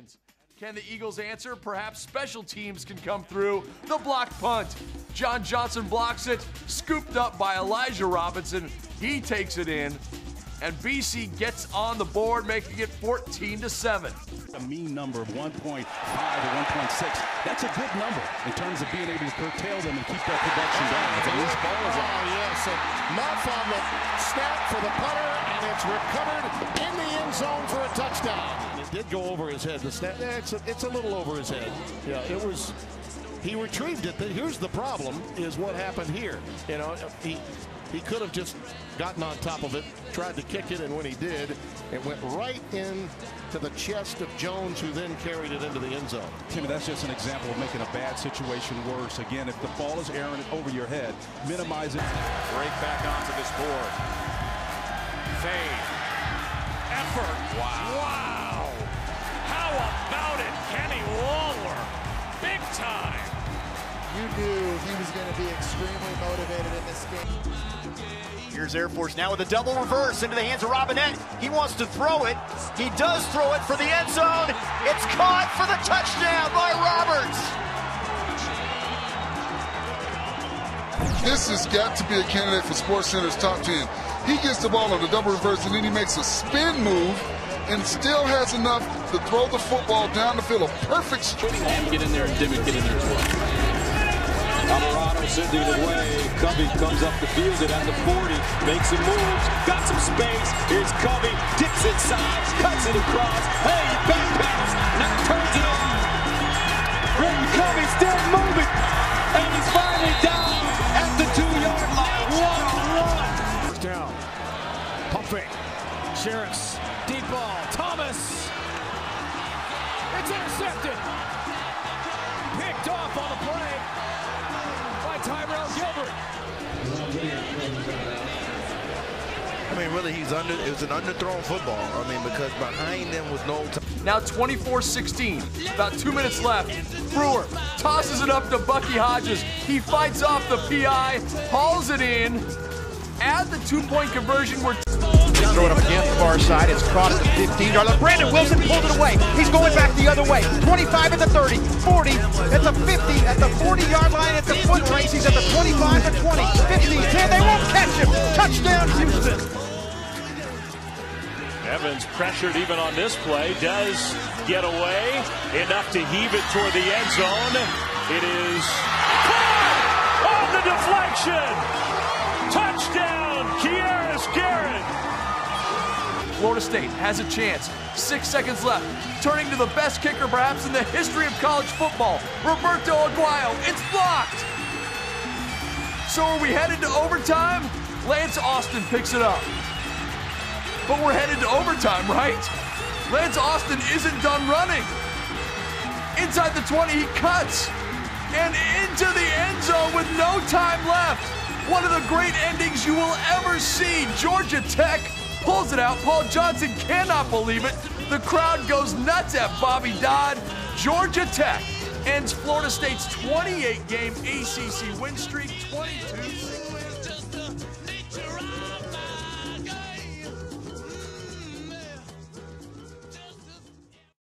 possessions. Can the Eagles answer? Perhaps special teams can come through. The block punt. John Johnson blocks it, scooped up by Elijah Robinson. He takes it in, and BC gets on the board, making it 14-7. A mean number of 1.5 or 1.6. That's a good number in terms of being able to curtail them and keep that production down. If a loose ball is out. Yes, a muff on the snap for the punter, and it's recovered in the end zone for a touchdown. It did go over his head. The snap, it's a little over his head. Yeah, it was. He retrieved it. But here's the problem: is what happened here. You know, he could have just gotten on top of it, tried to kick it, and when he did, it went right in to the chest of Jones, who then carried it into the end zone. Timmy, that's just an example of making a bad situation worse. Again, if the ball is airing over your head, minimize it. Break back onto this board. Fade. Effort. Wow. How about it, Kenny Waller? Big time. You knew he was going to be extremely motivated in this game. Here's Air Force now with a double reverse into the hands of Robinette. He wants to throw it. He does throw it for the end zone. It's caught for the touchdown by Roberts. This has got to be a candidate for SportsCenter's top 10. He gets the ball on the double reverse, and then he makes a spin move and still has enough to throw the football down the field. A perfect string. Get in there, and Dimmitt get in there as well. Colorado sending it away. Covey comes up the field at the 40, makes some moves, got some space. Here's Covey, dips inside, cuts it across. Hey, back pass, now turns it on. Britton Covey still moving, and he's finally down at the 2-yard line. What a run! First down, pumping, Sheriffs, deep ball, Thomas. It's intercepted. Picked off on the play. Tyrell Gilbert. I mean, really, it was an underthrown football. I mean, because behind them was no time. Now 24-16, about 2 minutes left. Brewer tosses it up to Bucky Hodges. He fights off the PI, hauls it in. Add the 2-point conversion. Throw it up again, far side. It's caught at the 15-yard line. Brandon Wilson pulled it away. He's going back the other way. 25 at the 30, 40, at the 50, at the 40-yard line, at the foot race. He's at the 25, the 20, 15, 10. They won't catch him. Touchdown, Houston. Evans pressured even on this play. Does get away. Enough to heave it toward the end zone. It is caught on the deflection. Touchdown, Kieris Garrett. Florida State has a chance. 6 seconds left. Turning to the best kicker perhaps in the history of college football, Roberto Aguayo. It's blocked. So are we headed to overtime? Lance Austin picks it up. But we're headed to overtime, right? Lance Austin isn't done running. Inside the 20, he cuts. And into the end zone with no time left. One of the great endings you will ever see. Georgia Tech pulls it out. Paul Johnson cannot believe it. The crowd goes nuts at Bobby Dodd. Georgia Tech ends Florida State's 28-game ACC win streak 22-16.